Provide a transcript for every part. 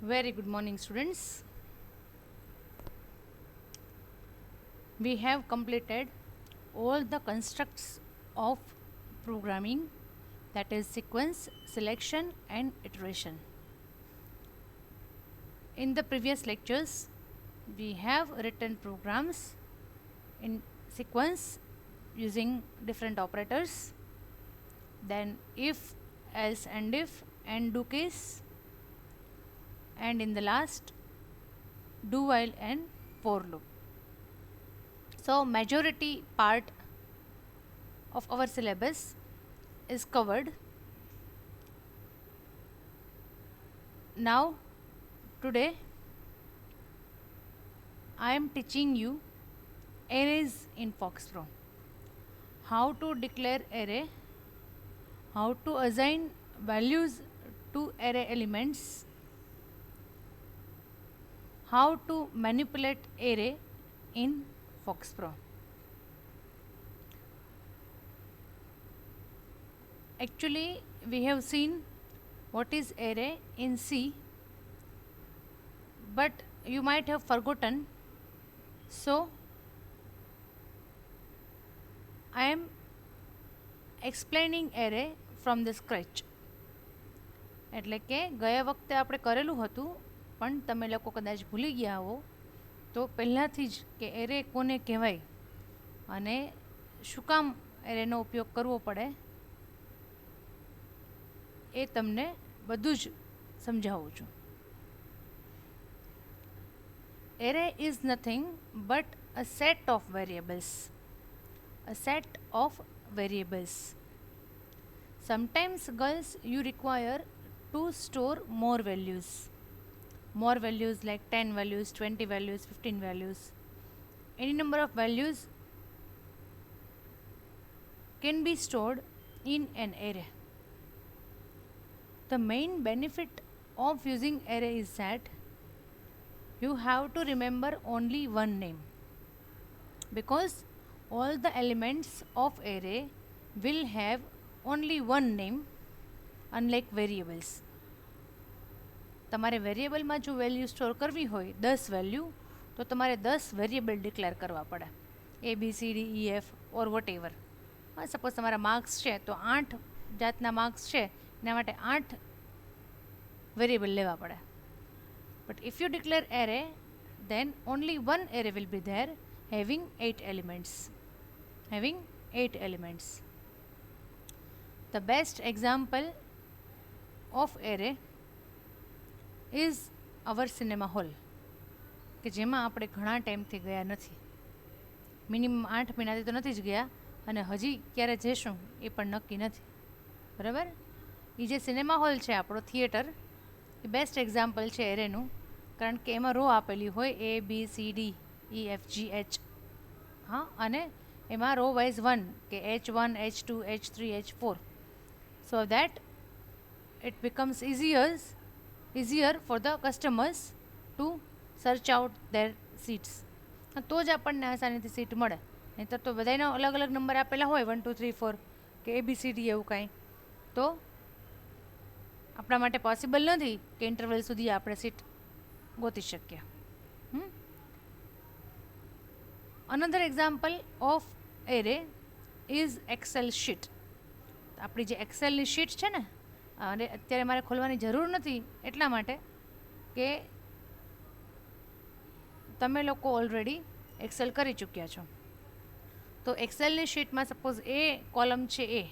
Very good morning, students. We have completed all the constructs of programming, that is sequence, selection and iteration. In the previous lectures, we have written programs in sequence using different operators, then if, else and if, and do case, and in the last, do while and for loop. So majority part of our syllabus is covered. Now today I am teaching you arrays in FoxPro. How to declare array, how to assign values to array elements, how to manipulate array in FoxPro. Actually, we have seen what is array in C, but you might have forgotten. So, I am explaining array from the scratch. એટલે કે ગયા વખતે આપણે કરેલું હતું પણ તમે લોકો કદાચ ભૂલી ગયા હો તો પહેલાંથી જ કે એરે કોને કહેવાય અને શું કામ એરેનો ઉપયોગ કરવો પડે એ તમને બધું જ સમજાવું છું. Array is nothing but a set of variables. A set of variables. Sometimes, girls, you require to store more values. More values like 10 values, 20 values, 15 values. Any number of values can be stored in an array. The main benefit of using array is that you have to remember only one name, because all the elements of array will have only one name, unlike variables. તમારે વેરિયેબલમાં જો value store કરવી હોય 10 value તો તમારે 10 variable declare કરવા પડે, A B C D E F or vote ever. Suppose તમારા માર્ક્સ છે તો 8 જાતના માર્ક્સ છે, એના માટે 8 વેરિયેબલ લેવા પડે. But if you declare array, then only one array will be there having 8 elements. Having 8 elements. The best example of array is our cinema hall, કે જેમાં આપણે ઘણા ટાઈમથી ગયા નથી. મિનિમમ 8 મહિનાથી તો નથી જ ગયા અને હજી ક્યારે જઈશું એ પણ નક્કી નથી. બરાબર? એ જે સિનેમા હોલ છે આપણો થિયેટર, એ બેસ્ટ એક્ઝામ્પલ છે એરેનું, કારણ કે એમાં રો આપેલી હોય ABCDEFGH. હા, અને એમાં રો વાઇઝ 1 કે H1 H2 H3 H4, so that it becomes easier for the customers to search out their seats. તો જ આપણને આસાનીથી સીટ મળે, નહીંતર તો બધાનો અલગ અલગ નંબર આપેલા હોય 1 2 3 4 કે ABCD એવું કાંઈ, તો આપણા માટે પોસિબલ નથી કે ઇન્ટરવલ સુધી આપણે સીટ ગોતી શકીએ. Another example of array is excel sheet. આપણી જે એક્સેલની શીટ છે ને, અને અત્યારે મારે ખોલવાની જરૂર નથી એટલા માટે કે તમે લોકો ઓલરેડી એક્સેલ કરી ચૂક્યા છો. તો એક્સેલની શીટમાં સપોઝ એ કોલમ છે એ,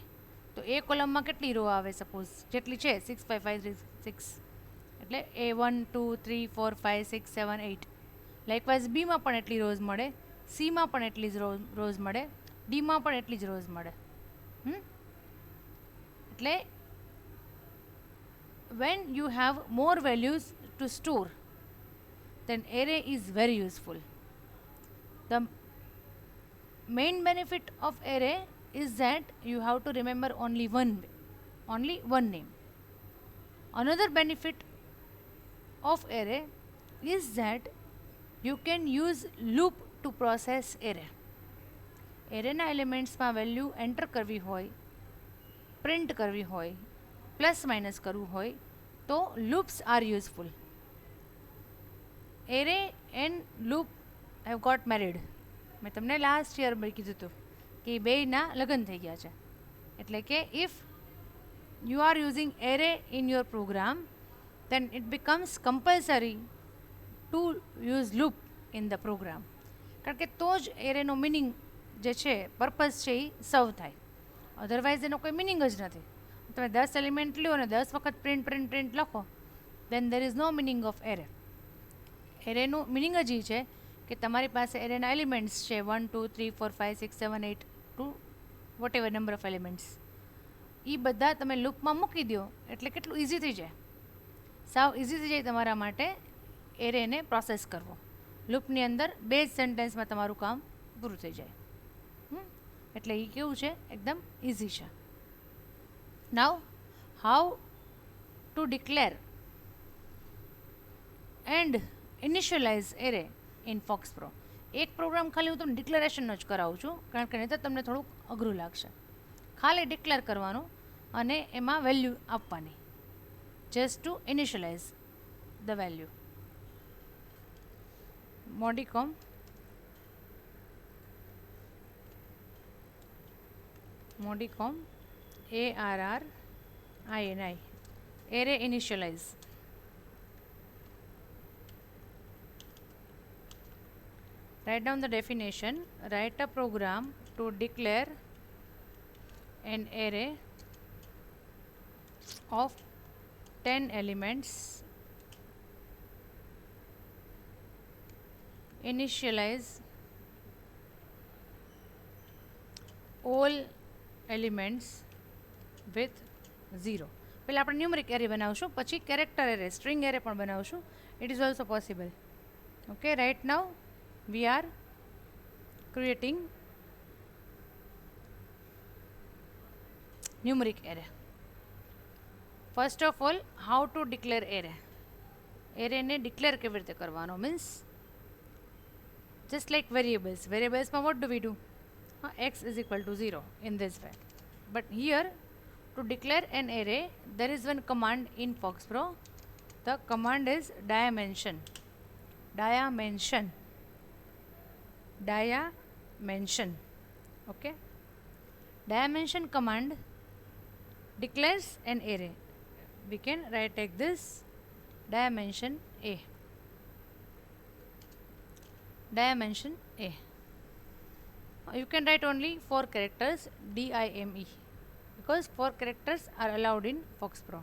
તો એ કોલમમાં કેટલી રો આવે? સપોઝ જેટલી છે 6 5 5 3 6, એટલે A1 2 3 4 5 6 7 8. લાઇકવાઇઝ બીમાં પણ એટલી રોઝ મળે, સીમાં પણ એટલી જ રોઝ મળે, ડીમાં પણ એટલી જ રોઝ મળે. એટલે when you have more values to store, then array is very useful. The main benefit of array is that you have to remember only one name. Another benefit of array is that you can use loop to process array. એરેના એલિમેન્ટ્સમાં value enter કરવી હોય, print કરવી હોય, plus minus કરવું હોય તો loops are useful. Array and loop have got married. મેં તમને લાસ્ટ યર કીધું હતું કે બેયના લગ્ન થઈ ગયા છે. એટલે કે if you are using array in your program then it becomes compulsory to use loop in the program. કારણ કે તો જ એરેનો મિનિંગ જે છે પર્પઝ છે એ સર્વ થાય. અધરવાઇઝ એનો કોઈ મિનિંગ જ નથી. તમે 10 એલિમેન્ટ લો અને 10 વખત પ્રિન્ટ પ્રિન્ટ પ્રિન્ટ લખો then there is no meaning of array. એરેનું મિનિંગ જ એ છે કે તમારી પાસે એરેના એલિમેન્ટ્સ છે 1 2 3 4 5 6 7 8 to whatever number of elements. એ બધા તમે લૂપમાં મૂકી દો એટલે કેટલું ઇઝી થઈ જાય. સાવ ઇઝી થઈ જાય તમારા માટે એરેને પ્રોસેસ કરવો. લૂપની અંદર 2 જ સેન્ટેન્સમાં તમારું કામ પૂરું થઈ જાય. એટલે એ કેવું છે એકદમ ઇઝી છે. Now how to declare and initialize array in FoxPro. એક પ્રોગ્રામ ખાલી હું તમને ડિક્લેરેશનનો જ કરાવું છું કારણ કે નહીં તો તમને થોડુંક અઘરું લાગશે. ખાલી ડિક્લેર કરવાનું અને એમાં વેલ્યુ આપવાની just to initialize the value. Modicum ARRINI array initialize. Write down the definition. Write a program to declare an array of 10 elements, initialize all elements with 0. પહેલાં આપણે ન્યુમરિક એરે બનાવશું, પછી કેરેક્ટર એરે, સ્ટ્રિંગ એરે પણ બનાવશું. It is also possible. Okay, right now we are creating numeric array. First of all how to declare array. એરેને declare કેવી રીતે કરવાનો મીન્સ જસ્ટ લાઇક વેરિયેબલ્સ. વેરિયેબલ્સમાં what do we do? X is equal to 0 in this way. But here to declare an array there is one command in FoxPro. The command is dimension. Okay, dimension command declares an array. We can write like this: dimension a. You can write only 4 characters, DIME, because 4 characters are allowed in FoxPro.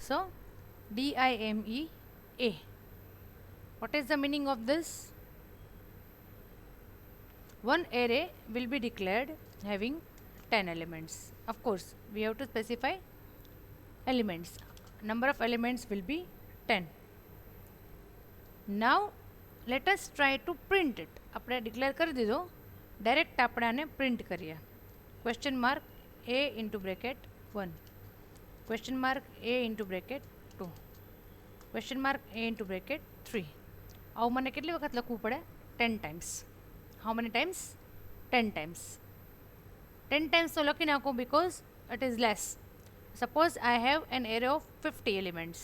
So DIME a. What is the meaning of this? One array will be declared having 10 elements. Of course, we have to specify elements. Number of elements will be 10. Now let us try to print it. આપણે declare કરી દીધો, direct આપણે આને print કરીએ. Question mark a into bracket 1, question mark a into bracket 2, question mark a into bracket 3. આવું મને કેટલી વખત લખવું પડે? 10 times. How many times? 10 times. 10 times તો લખી નાખું because it is less. Suppose I have an array of 50 elements.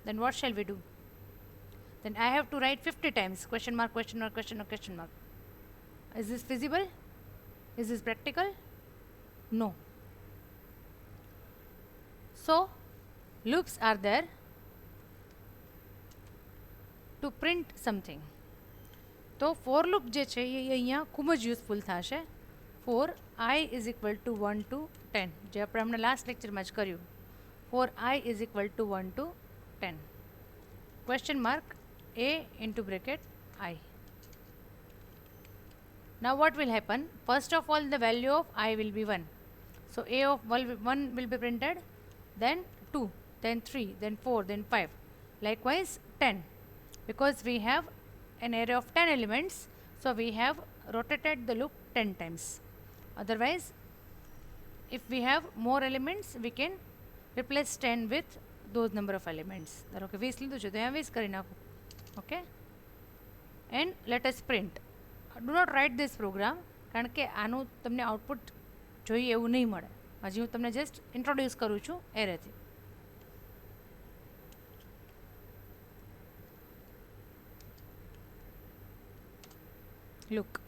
Then what shall we do? Then I have to write 50 times question mark, question mark, question mark, question mark. Is this feasible? Is this practical? No. So loops are there to print something. તો for loop જે છે એ અહીંયા ખૂબ જ useful થશે. For i is equal to 1 to 10, જે આપણે હમણાં લાસ્ટ લેક્ચરમાં જ કર્યું. For i is equal to 1 to 10, question mark a into bracket I. Now what will happen? First of all, the value of I will be 1. So a of 1 will be printed, then 2, then 3, then 4, then 5. Likewise 10, because we have an array of 10 elements, so we have rotated the loop 10 times. Otherwise, if we have more elements, we can replace 10 with those number of elements. ધારો કે 20 લીધું છે તો અહીંયા 20 કરી નાખો. Okay, and let us print. Do not write this program, કારણ કે આનું તમને આઉટપુટ જોઈએ એવું નહીં મળે. હજી હું તમને જસ્ટ ઇન્ટ્રોડ્યુસ કરું છું એરેથી. Look,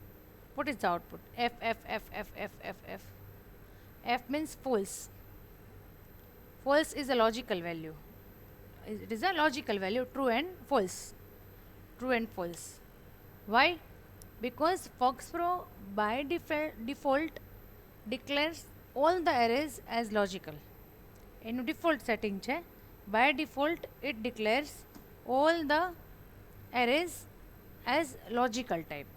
what is the output? F, F, F, F, F, F, F. F means false. False is a logical value. It is a logical value, true and false. True and false. Why? Because FoxPro by default declares all the arrays as logical. એનું default setting છે. By default it declares all the arrays as logical type.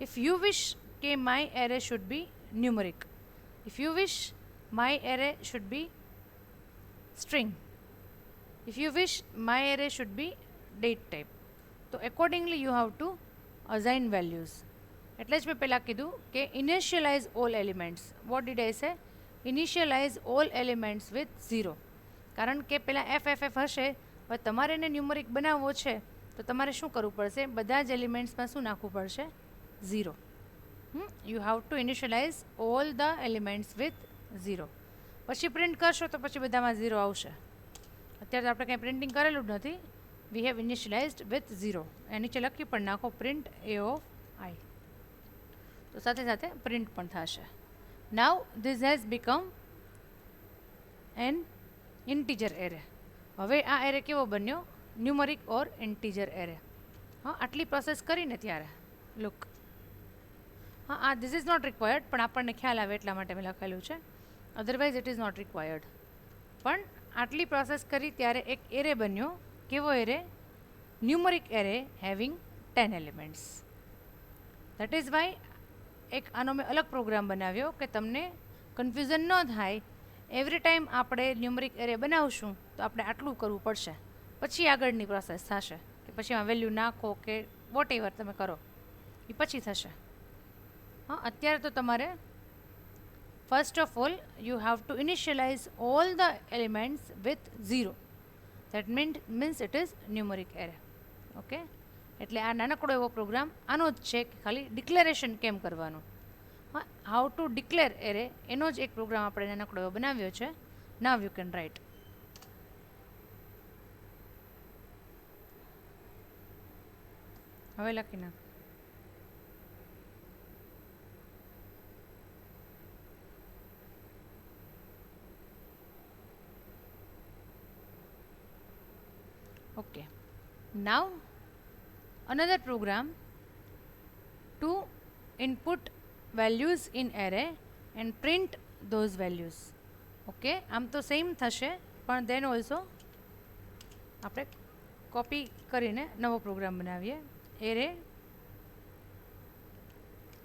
If you wish that my array should be numeric, if you wish my array should be string, if you wish my array should be date type, so accordingly you have to assign values. એટલે જ મેં પહેલાં કીધું કે initialize all elements. What did I say? Initialize all elements with 0. કારણ કે પહેલાં F F F હશે, હવે તમારે એને ન્યુમરિક બનાવવો છે તો તમારે શું કરવું પડશે? બધા જ એલિમેન્ટ્સમાં શું નાખવું પડશે? 0. You have to initialize all the elements with 0. પછી પ્રિન્ટ કરશો તો પછી બધામાં 0 આવશે. અત્યારે તો આપણે કંઈ પ્રિન્ટિંગ કરેલું જ નથી. We have ઇનિશિયલાઇઝડ with 0. એ નીચે લખી પણ નાખો પ્રિન્ટ એ ઓફ આઈ, તો સાથે સાથે પ્રિન્ટ પણ થશે. નાવ this has become N integer array. હવે આ એરે કેવો બન્યો? ન્યુમરિક ઓર ઇન્ટીજર એરે. હા, આટલી પ્રોસેસ કરીને ત્યારે લુક, હા આ ધીસ ઇઝ નોટ રિક્વાયર્ડ, પણ આપણને ખ્યાલ આવે એટલા માટે મેં લખેલું છે. Otherwise it is not required. પણ આટલી પ્રોસેસ કરી ત્યારે એક એરે બન્યો. કેવો array? Numeric array having 10 elements. That is why એક આનો મેં અલગ પ્રોગ્રામ બનાવ્યો કે તમને કન્ફ્યુઝન ન થાય. એવરી ટાઈમ આપણે ન્યુમરિક એરે બનાવશું તો આપણે આટલું કરવું પડશે, પછી આગળની પ્રોસેસ થશે કે પછી એમાં વેલ્યુ નાખો કે વોટ એવર તમે કરો એ પછી થશે. હા, અત્યારે તો તમારે first of all you have to initialize all the elements with 0. That means it is numeric array. Okay, એટલે આ નાનકડો એવો પ્રોગ્રામ આનો જ છે કે ખાલી ડિક્લેરેશન કેમ કરવાનું. હા, હાઉ ટુ ડિક્લેર એરે એનો જ એક પ્રોગ્રામ આપણે નાનકડો એવો બનાવ્યો છે. નાવ યુ કેન રાઇટ. હવે લખી નાખ. Okay, now another program to input values in array and print those values. Okay, આમ તો સેમ થશે, પણ then also આપણે કોપી કરીને નવો પ્રોગ્રામ બનાવીએ. Array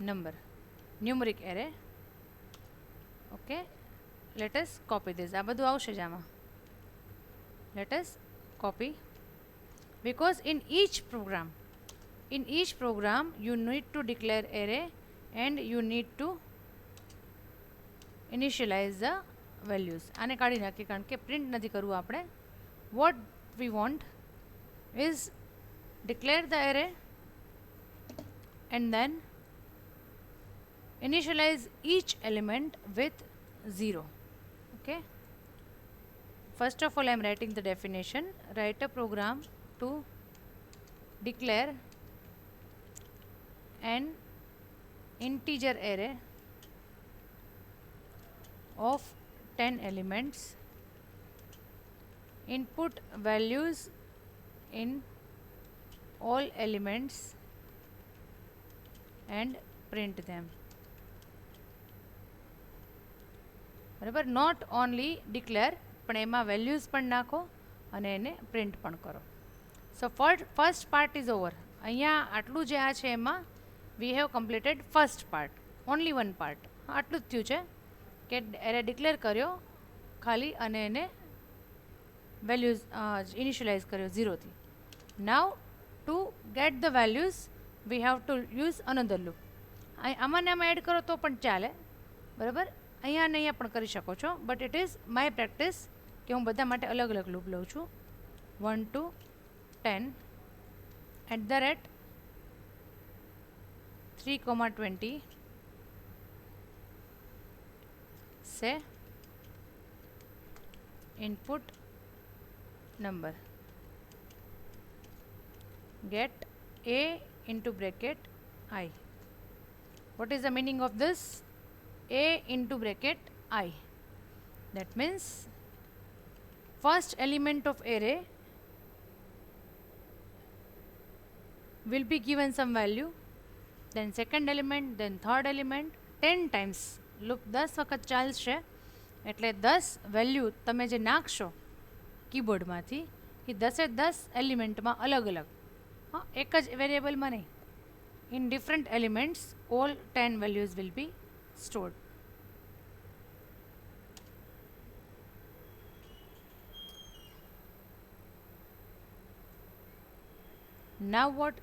number, numeric array. Okay, let us copy this. આ બધું આવશે જ આમાં. Let us copy, because in each program you need to declare array and you need to initialize the values. આને કાઢી નાખીએ કારણ કે પ્રિન્ટ નથી કરવું આપણે. what we want is declare the array and then initialize each element with 0. Okay, first of all I am writing the definition. Write a program to declare an integer array of 10 elements, input values in all elements and print them. બરાબર, not only declare, પણ એમાં values પણ નાખો અને એને print પણ કરો. So first part is over. અહીંયા આટલું જે આ છે એમાં we have completed first part, only one part. આટલું જ થયું છે કે એરે ડિક્લેર કર્યો ખાલી અને એને વેલ્યુઝ ઇનિશિયલાઇઝ કર્યો 0થી. Now to get the values we have to use another loop. આમાં ને આમાં એડ કરો તો પણ ચાલે, બરાબર. અહીંયા ને અહીંયા પણ કરી શકો છો, but it is my practice કે હું બધા માટે અલગ અલગ લૂપ લઉં છું. 1 to 10 @3,20 say input number, get a into bracket I. What is the meaning of this? A into bracket I. That means first element of array will be given some value, then second element, then third element, 10 times. Loop 10 વખત ચાલશે એટલે 10 value તમે જે નાખશો કીબોર્ડમાંથી એ 10 એલિમેન્ટમાં અલગ અલગ, હા, એક જ વેરિયેબલમાં નહીં. In different elements all 10 values will be stored. Now what?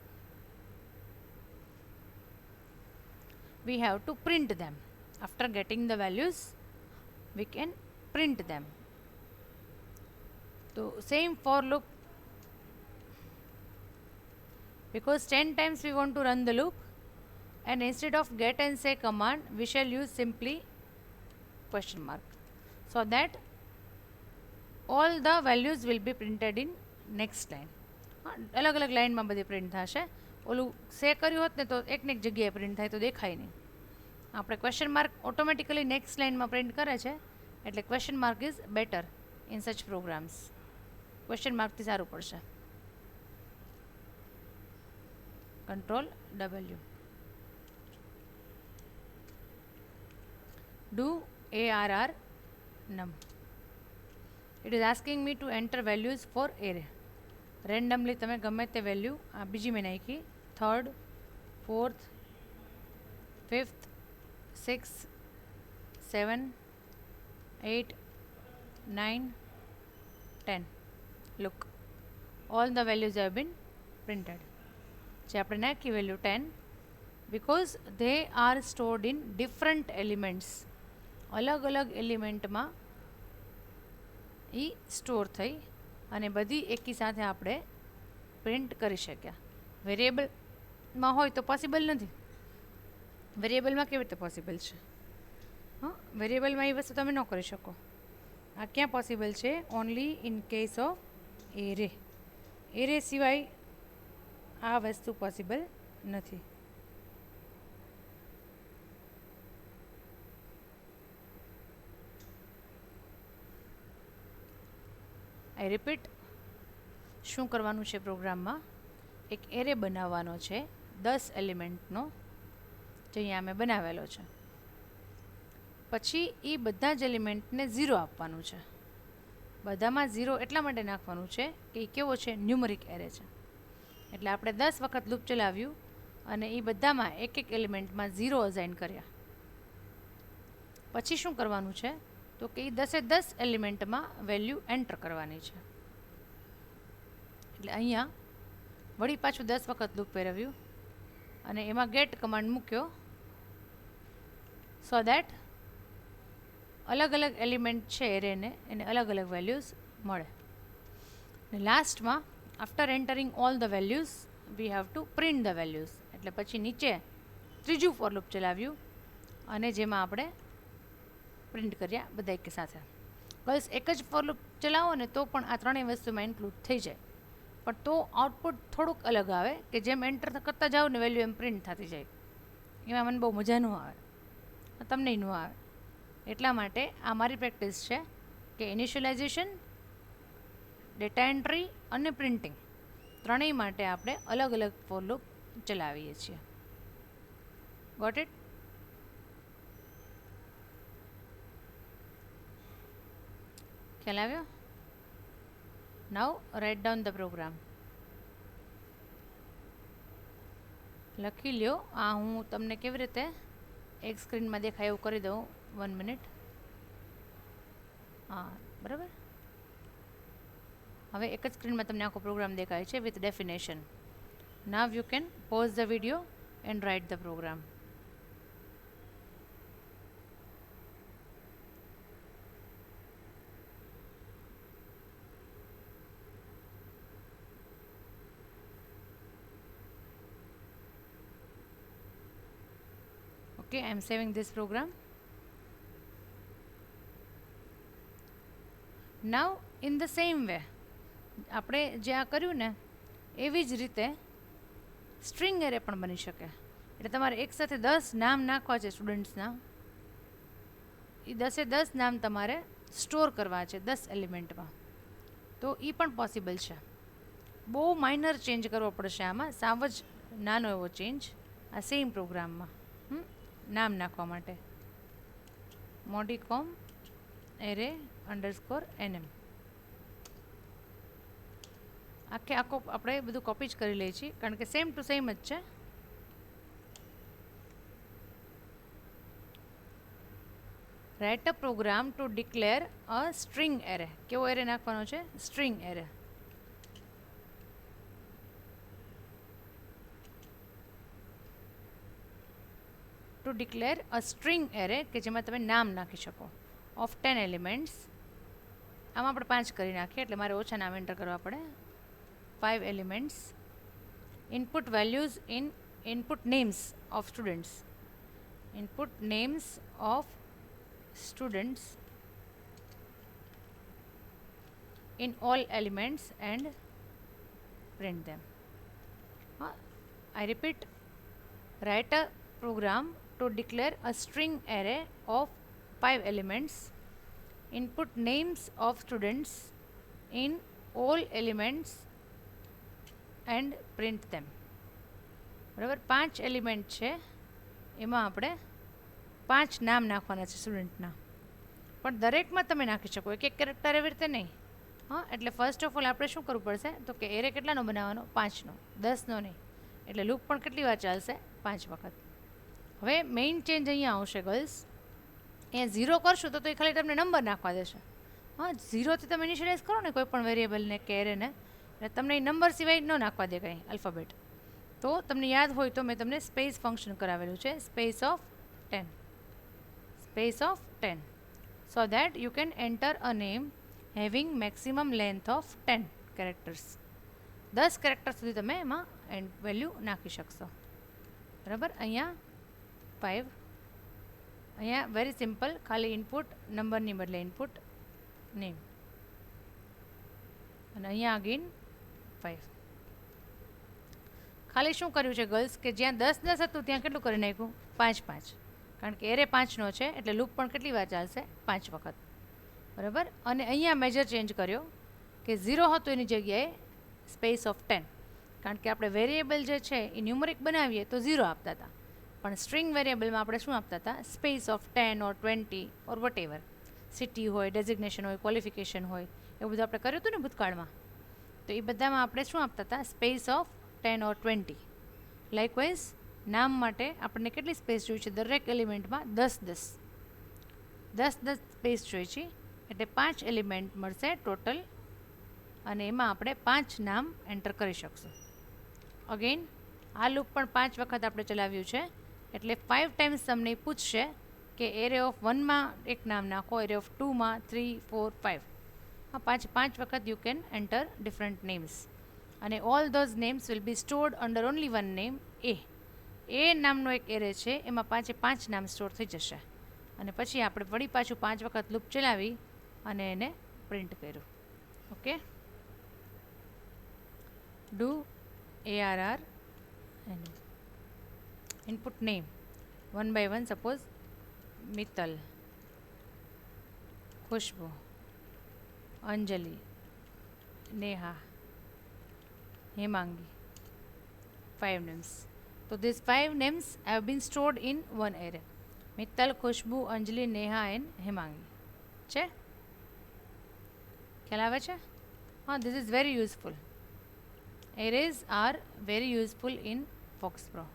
We have to print them. After getting the values, we can print them. So same for loop, because 10 times we want to run the loop, and instead of get and say command, we shall use simply question mark, so that all the values will be printed in next line. અલગ અલગ લાઇનમાં બધી print થશે. ઓલું સે કર્યું હોત ને તો એકને એક જગ્યાએ પ્રિન્ટ થાય તો દેખાય નહીં. આપણે ક્વેશ્ચન માર્ક ઓટોમેટિકલી નેક્સ્ટ લાઇનમાં પ્રિન્ટ કરે છે, એટલે question mark is better in such programs. Question માર્કથી સારું પડશે. Control W. Do ARR num. It is asking me to enter values for array. Randomly તમે ગમે તે વેલ્યુ, આ બીજી મેં નાખી, 3rd, 4th, 5th, 6th, 7, 8, 9, 10. Look, all the values have been printed. જે આપણે નાખી value 10, because they are stored in different elements. અલગ અલગ એલિમેન્ટમાં એ સ્ટોર થઈ અને બધી એકી સાથે આપણે પ્રિન્ટ કરી શક્યા. વેરિયેબલમાં હોય તો પોસિબલ નથી. વેરિયેબલમાં કેવી રીતે પોસિબલ છે? હા, વેરિયેબલમાં એ વસ્તુ તમે ન કરી શકો. આ ક્યાં પોસિબલ છે? Only in case of array. Array સિવાય આ વસ્તુ પોસિબલ નથી. આઈ રિપીટ, શું કરવાનું છે પ્રોગ્રામમાં? એક એરે બનાવવાનો છે 10 એલિમેન્ટનો, જે અહીંયા મેં બનાવેલો છે. પછી એ બધા જ એલિમેન્ટને 0 આપવાનું છે. બધામાં 0 એટલા માટે નાખવાનું છે કે એ કેવો છે? ન્યુમરિક એરે છે. એટલે આપણે 10 વખત લૂપ ચલાવ્યું અને એ બધામાં એક એક એલિમેન્ટમાં 0 અસાઇન કર્યા. પછી શું કરવાનું છે? તો કે એ 10 એલિમેન્ટમાં વેલ્યુ એન્ટર કરવાની છે. એટલે અહીંયા વળી પાછું 10 વખત લૂપ ફેરવ્યું અને એમાં ગેટ કમાન્ડ મૂક્યો, સો દેટ અલગ અલગ એલિમેન્ટ છે એરેને એને અલગ અલગ વેલ્યુઝ મળે. અને લાસ્ટમાં after entering all the values we have to print the values. એટલે પછી નીચે ત્રીજું ફોર લૂપ ચલાવ્યું અને જેમાં આપણે પ્રિન્ટ કર્યા બધા એક સાથે. બસ એક જ ફોર લૂપ ચલાવો ને તો પણ આ ત્રણેય વસ્તુમાં ઇન્ક્લુડ થઈ જાય, પણ તો આઉટપુટ થોડુંક અલગ આવે કે જેમ એન્ટર કરતા જાઓ ને વેલ્યુ એમ પ્રિન્ટ થતી જાય. એમાં મને બહુ મજા ન આવે, તમને ન આવે. એટલા માટે આ મારી પ્રેક્ટિસ છે કે ઇનિશિયલાઇઝેશન, ડેટા એન્ટ્રી અને પ્રિન્ટિંગ ત્રણેય માટે આપણે અલગ અલગ ફોર લૂપ ચલાવીએ છીએ. Got it? ખ્યાલ આવ્યો? Now write down the program. લખી લ્યો. આ હું તમને કેવી રીતે એક સ્ક્રીનમાં દેખાય એવું કરી દઉં. 1 મિનિટ. હા, બરાબર. હવે એક જ સ્ક્રીનમાં તમને આખો પ્રોગ્રામ દેખાય છે with definition. Now you can pause the video and write the program. Okay, I am saving this program. Now in the same way આપણે જે આ કર્યું ને એવી જ રીતે સ્ટ્રિંગ એરે પણ બની શકે. એટલે તમારે એક સાથે 10 નામ નાખવા છે સ્ટુડન્ટ્સના. એ 10 નામ તમારે સ્ટોર કરવા છે 10 એલિમેન્ટમાં. તો એ પણ પોસિબલ છે. બહુ માઇનર ચેન્જ કરવો પડશે આમાં, સાવ જ નાનો એવો ચેન્જ આ સેમ પ્રોગ્રામમાં નામ નાખવા માટે. મોડીકોમ એરે અંડરસ્કોર NM આખો આપણે બધું કોપી જ કરી લઈએ છીએ કારણ કે સેમ ટુ સેમ જ છે. Write a program to declare a string array. કેવો એરે નાખવાનો છે? String array. To declare a string array કે જેમાં તમે નામ નાખી શકો ઓફ 10 એલિમેન્ટ્સ. આમાં આપણે 5 કરી નાખીએ એટલે મારે ઓછા નામ એન્ટર કરવા પડે. 5 elements. Input values in input names of students. Input names of students in all elements and print them. I repeat, write a program to declare a string array of 5 elements, input names of students in all elements and print them. બરાબર, 5 element છે એમાં આપણે 5 નામ નાખવાના છે સ્ટુડન્ટના, પણ દરેકમાં તમે નાખી શકો, એક કેરેક્ટર એવી રીતે નહીં. હા, એટલે ફર્સ્ટ ઓફ ઓલ આપણે શું કરવું પડશે તો કે એરે કેટલાનો બનાવવાનો? 5નો, 10નો નહીં. એટલે લૂપ પણ કેટલી વાર ચાલશે? 5 વખત. હવે મેઇન ચેન્જ અહીંયા આવશે ગર્લ્સ. અહીંયા 0 કરશો તો એ ખાલી તમને નંબર નાખવા દેશે. હા, 0થી તમે ઇનિશિયલાઇઝ કરો ને કોઈ પણ વેરિયેબલને કે એરેને, એટલે તમને એ નંબર સિવાય ન નાખવા દે કંઈ આલ્ફાબેટ. તો તમને યાદ હોય તો મેં તમને સ્પેસ ફંક્શન કરાવેલું છે, space of 10. Space of 10 so that you can enter a name having maximum length of 10 characters. 10 character સુધી તમે એમાં વેલ્યુ નાખી શકશો. બરાબર, અહીંયા 5. અહીંયા વેરી સિમ્પલ, ખાલી ઇનપુટ નંબરની બદલે ઇનપુટ નેમ, અને અહીંયા અગેન 5. ખાલી શું કર્યું છે ગર્લ્સ કે જ્યાં 10 હતું ત્યાં કેટલું કરી નાખ્યું? 5. કારણ કે એરે 5નો છે એટલે લૂપ પણ કેટલી વાર ચાલશે? 5 વખત. બરાબર, અને અહીંયા મેજર ચેન્જ કર્યો કે 0 હતું એની જગ્યાએ સ્પેસ ઓફ 10. કારણ કે આપણે વેરિયેબલ જે છે એ ન્યુમરિક બનાવીએ તો 0 આપતા હતા, પણ સ્ટ્રિંગ વેરિયેબલમાં આપણે શું આપતા હતા? સ્પેસ ઓફ 10 ઓર 20 ઓર વટ એવર. સિટી હોય, ડેઝિગ્નેશન હોય, ક્વોલિફિકેશન હોય, એવું બધું આપણે કર્યું હતું ને ભૂતકાળમાં. તો એ બધામાં આપણે શું આપતા હતા? Space of 10 or 20. લાઇકવાઇઝ નામ માટે આપણને કેટલી સ્પેસ જોઈએ છે? દરેક એલિમેન્ટમાં 10 સ્પેસ જોઈએ છે, એટલે 5 એલિમેન્ટ મળશે ટોટલ, અને એમાં આપણે 5 નામ એન્ટર કરી શકશું. અગેન આ લૂપ પણ 5 વખત આપણે ચલાવ્યું છે, એટલે 5 ટાઈમ્સ તમને પૂછશે કે એરે ઓફ 1માં એક નામ નાખો, એરે ઓફ 2માં 3, 4, 5. હા, 5 વખત you can enter different names, અને all those names will be stored under only one name એ નામનો એક એરે છે, એમાં 5 નામ સ્ટોર થઈ જશે. અને પછી આપણે વળી પાછું 5 વખત લૂપ ચલાવી અને એને પ્રિન્ટ કર્યું. Okay, do ARR input name 1 by 1. Suppose Mittal, Khushbu, Anjali, Neha, Hemangi. 5 names. So these 5 names have been stored in one array. Mittal, Khushbu, Anjali, Neha and Hemangi. છે? ખ્યાલ આવે છે? હા, this is very useful. Arrays are very useful in FoxPro.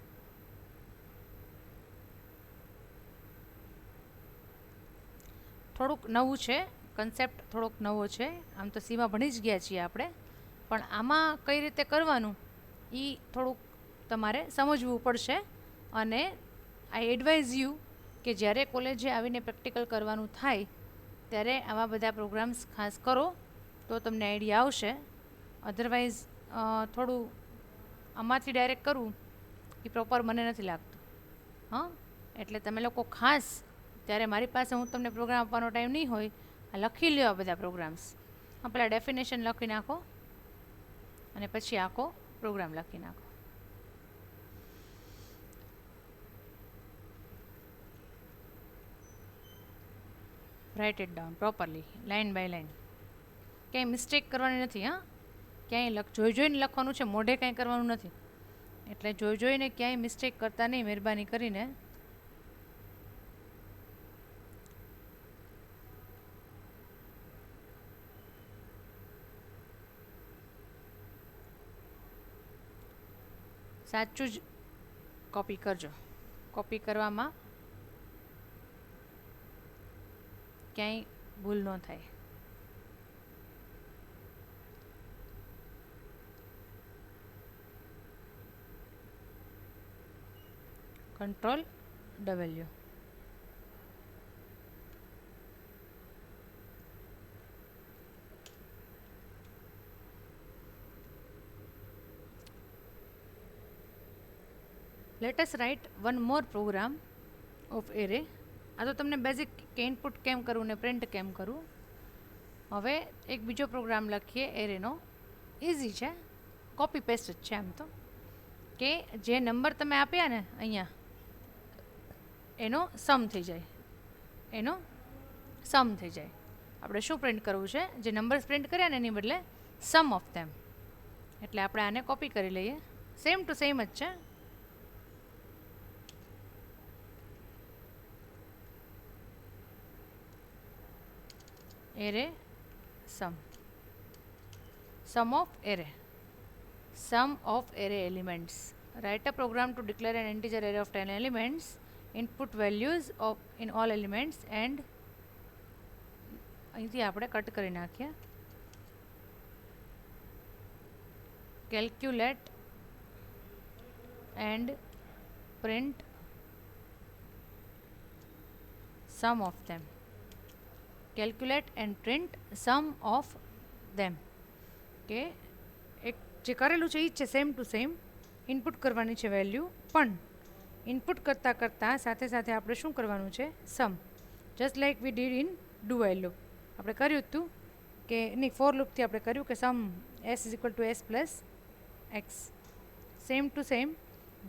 થોડુંક નવું છે, concept થોડોક નવો છે. આમ તો સીમાં ભણી જ ગયા છીએ આપણે, પણ આમાં કઈ રીતે કરવાનું એ થોડુંક તમારે સમજવું પડશે. અને આઈ એડવાઇઝ યુ કે જ્યારે કોલેજે આવીને પ્રેક્ટિકલ કરવાનું થાય ત્યારે આવા બધા પ્રોગ્રામ્સ ખાસ કરો તો તમને આઈડિયા આવશે. અધરવાઇઝ થોડું આમાંથી ડાયરેક્ટ કરવું એ પ્રોપર મને નથી લાગતું. હા, એટલે તમે લોકો ખાસ ત્યારે મારી પાસે હું તમને પ્રોગ્રામ આપવાનો ટાઈમ નહીં હોય, આ લખી લ્યો આ બધા પ્રોગ્રામ્સ. હા, પહેલાં ડેફિનેશન લખી નાખો અને પછી આખો પ્રોગ્રામ લખી નાખો. Write it down properly, line by line. ક્યાંય મિસ્ટેક કરવાની નથી. હા, ક્યાંય જોઈને લખવાનું છે, મોઢે કાંઈ કરવાનું નથી. એટલે જોઈને ક્યાંય મિસ્ટેક કરતા નહીં, મહેરબાની કરીને. સાચું જ કોપી કરજો. કોપી કરવામાં ક્યાંય ભૂલ ન થાય. Control W. Let us write one more program of array. આ તો તમને બેઝિક કે ઇનપુટ કેમ કરવું ને પ્રિન્ટ કેમ કરવું. હવે એક બીજો પ્રોગ્રામ લખીએ એરેનો. ઇઝી છે, કોપી પેસ્ટ જ છે આમ તો. કે જે નંબર તમે આપ્યા ને અહીંયા એનો સમ થઈ જાય. આપણે શું પ્રિન્ટ કરવું છે? જે નંબર્સ પ્રિન્ટ કર્યા ને એની બદલે સમ ઓફ ધેમ. એટલે આપણે આને કોપી કરી લઈએ. સેમ ટુ સેમ જ છે. array sum of array elements. Write a program to declare an integer array of 10 elements, input values of in all elements and અહીંથી આપણે કટ કરી નાખીએ. calculate and print sum of them. Calculate and print sum of them. કે એક જે કરેલું છે એ જ છે, સેમ ટુ સેમ. ઇનપુટ કરવાની છે વેલ્યુ, પણ ઇનપુટ કરતાં સાથે આપણે શું કરવાનું છે? Sum. Just like we did in do while loop. આપણે કર્યું હતું કે નહીં, ફોર લૂપથી આપણે કર્યું કે sum s is equal to s plus x. Same to same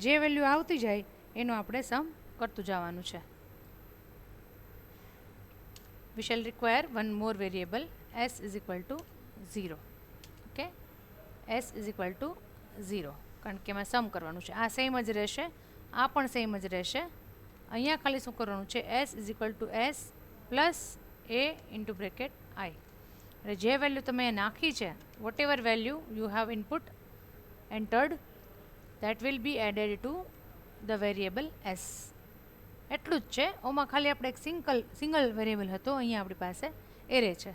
જે વેલ્યુ આવતી જાય એનું આપણે સમ કરતું જવાનું છે. We shall require one more variable, s is equal to 0. Okay, s is equal to 0 કારણ કે એમાં સમ કરવાનું છે. આ સેમ જ રહેશે, આ પણ સેમ જ રહેશે. અહીંયા ખાલી શું કરવાનું છે? s is equal to s plus a into bracket i. એટલે જે વેલ્યુ તમે નાખી છે, whatever value you have input entered, that will be added to the variable s. એટલું જ છે. ઓમાં ખાલી આપણે એક સિંગલ વેરિયેબલ હતો, અહીંયા આપણી પાસે એરે છે,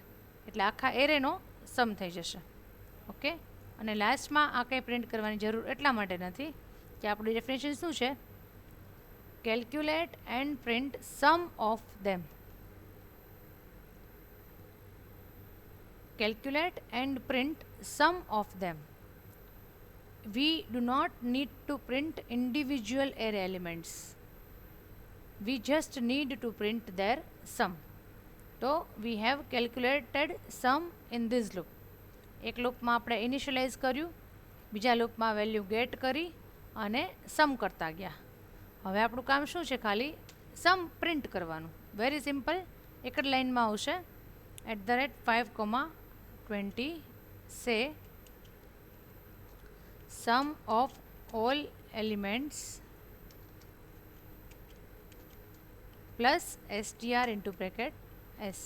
એટલે આખા એરેનો સમ થઈ જશે. ઓકે, અને લાસ્ટમાં આ કંઈ પ્રિન્ટ કરવાની જરૂર એટલા માટે નથી કે આપણી ડેફિનેશન શું છે? Calculate and print sum of them. Calculate and print sum of them. We do not need to print individual array elements. We just need to print their sum. So we have calculated sum in this loop. એક લૂપમાં આપણે initialize કર્યું, બીજા લૂપમાં value gate કરી અને સમ કરતા ગયા. હવે આપણું કામ શું છે? ખાલી સમ પ્રિન્ટ કરવાનું. વેરી સિમ્પલ, એક જ લાઇનમાં આવશે. @5,20 સે sum of all elements plus str into bracket s.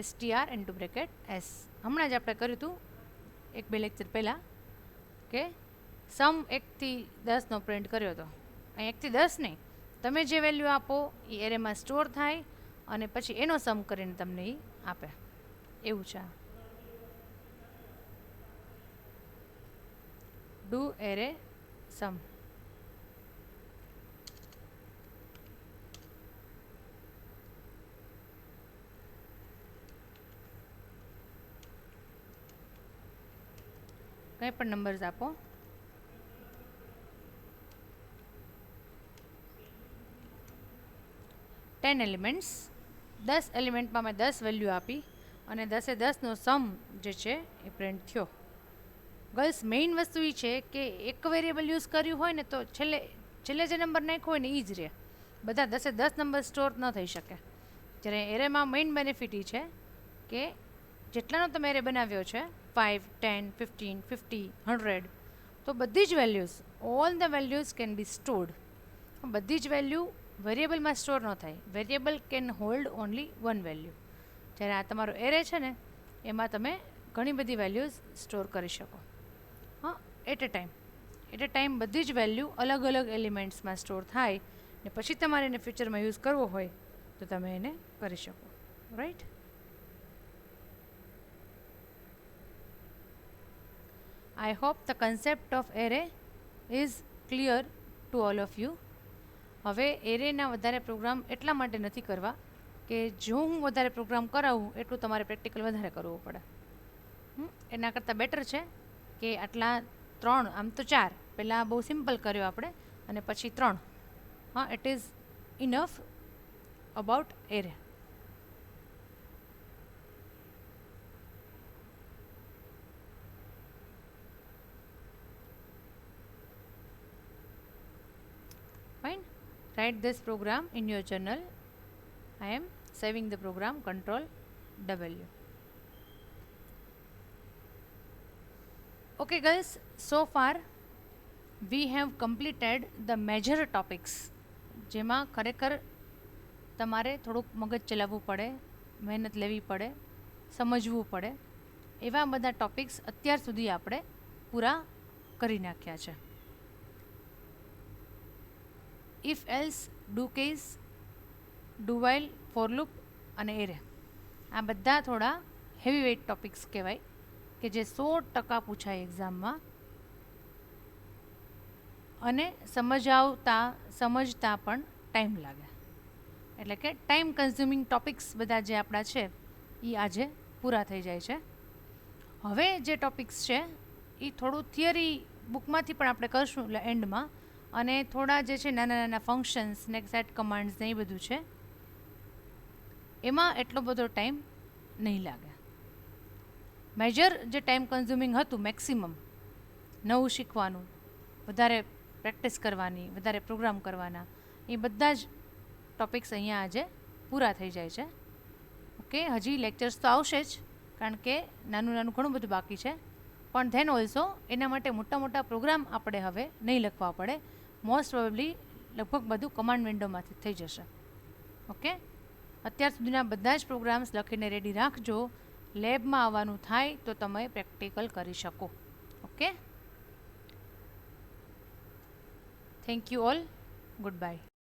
str into bracket s. હમણાં જ આપણે કર્યું હતું 1-2 લેક્ચર પહેલાં કે સમ 1 થી 10નો પ્રિન્ટ કર્યો હતો. અહીં 1 થી 10 નહીં, તમે જે વેલ્યુ આપો એ એરેમાં સ્ટોર થાય અને પછી એનો સમ કરીને તમને એ આપે, એવું છે. ડુ એરે સમ. કંઈ પણ નંબર્સ આપો. ટેન એલિમેન્ટ્સ, 10 એલિમેન્ટમાં મેં 10 વેલ્યુ આપી અને 10નો સમ જે છે એ પ્રિન્ટ થયો. ગર્લ્સ, મેઇન વસ્તુ એ છે કે એક વેરિયેબલ યુઝ કર્યું હોય ને તો છેલ્લે જે નંબર નાખ્યો હોય ને એ જ રહે. બધા 10 નંબર સ્ટોર ન થઈ શકે. જ્યારે એરેમાં મેઇન બેનિફિટ એ છે કે જેટલાનો તમે એરે બનાવ્યો છે 5, 10, 15, 50, 100, તો બધી જ values, all the values can be stored. બધી જ વેલ્યુ વેરિયેબલમાં સ્ટોર ન થાય. Variable can hold only one value. જ્યારે આ તમારો એરે છે ને, એમાં તમે ઘણી બધી વેલ્યુઝ સ્ટોર કરી શકો. હા, એટ એ ટાઈમ બધી જ વેલ્યુ અલગ અલગ એલિમેન્ટ્સમાં સ્ટોર થાય ને પછી તમારે એને ફ્યુચરમાં યુઝ કરવો હોય તો તમે એને કરી શકો. Right? I hope the concept of array is clear to all of you. હવે એરેના વધારે પ્રોગ્રામ એટલા માટે નથી કરવા કે જો હું વધારે પ્રોગ્રામ કરાવું એટલું તમારે પ્રેક્ટિકલ વધારે કરવું પડે. એના કરતાં બેટર છે કે આટલા 3, આમ તો 4, પહેલાં બહુ સિમ્પલ કર્યો આપણે અને પછી 3. હા, it is enough about array. Fine. Write this program in your journal. I am saving the program, Control W. Okay guys, so far we have completed the major topics. જેમાં ખરેખર તમારે થોડુંક મગજ ચલાવવું પડે, મહેનત લેવી પડે, સમજવું પડે, એવા બધા ટોપિક્સ અત્યાર સુધી આપણે પૂરા કરી નાખ્યા છે. If else, do case, do while, for loop અને એરે, આ બધા થોડા હેવી વેઇટ ટોપિક્સ કહેવાય કે જે 100% પૂછાય એક્ઝામમાં અને સમજતા પણ ટાઈમ લાગે. એટલે કે ટાઈમ કન્ઝ્યુમિંગ ટોપિક્સ બધા જે આપણા છે એ આજે પૂરા થઈ જાય છે. હવે જે ટોપિક્સ છે એ થોડું થિયરી બુકમાંથી પણ આપણે કરશું એટલે એન્ડમાં, અને થોડા જે છે નાના નાના ફંક્શન્સ ને સેટ કમાન્ડ્સ ને એ બધું છે એમાં એટલો બધો ટાઈમ નહીં લાગે. મેજર જે ટાઈમ કન્ઝ્યુમિંગ હતું મેક્સિમમ, નવું શીખવાનું, વધારે પ્રેક્ટિસ કરવાની, વધારે પ્રોગ્રામ કરવાના, એ બધા જ ટોપિક્સ અહીંયા આજે પૂરા થઈ જાય છે. ઓકે, હજી લેક્ચર્સ તો આવશે જ, કારણ કે નાનું નાનું ઘણું બધું બાકી છે. પણ ધેન ઓલ્સો એના માટે મોટા મોટા પ્રોગ્રામ આપણે હવે નહીં લખવા પડે. મોસ્ટ પ્રોબેબલી લગભગ બધું કમાન્ડ વિન્ડોમાંથી થઈ જશે. ઓકે, અત્યાર સુધીના બધા જ પ્રોગ્રામ્સ લખીને રેડી રાખજો. લેબમાં આવવાનું થાય તો તમે પ્રેક્ટિકલ કરી શકો. Okay, thank you all, good bye.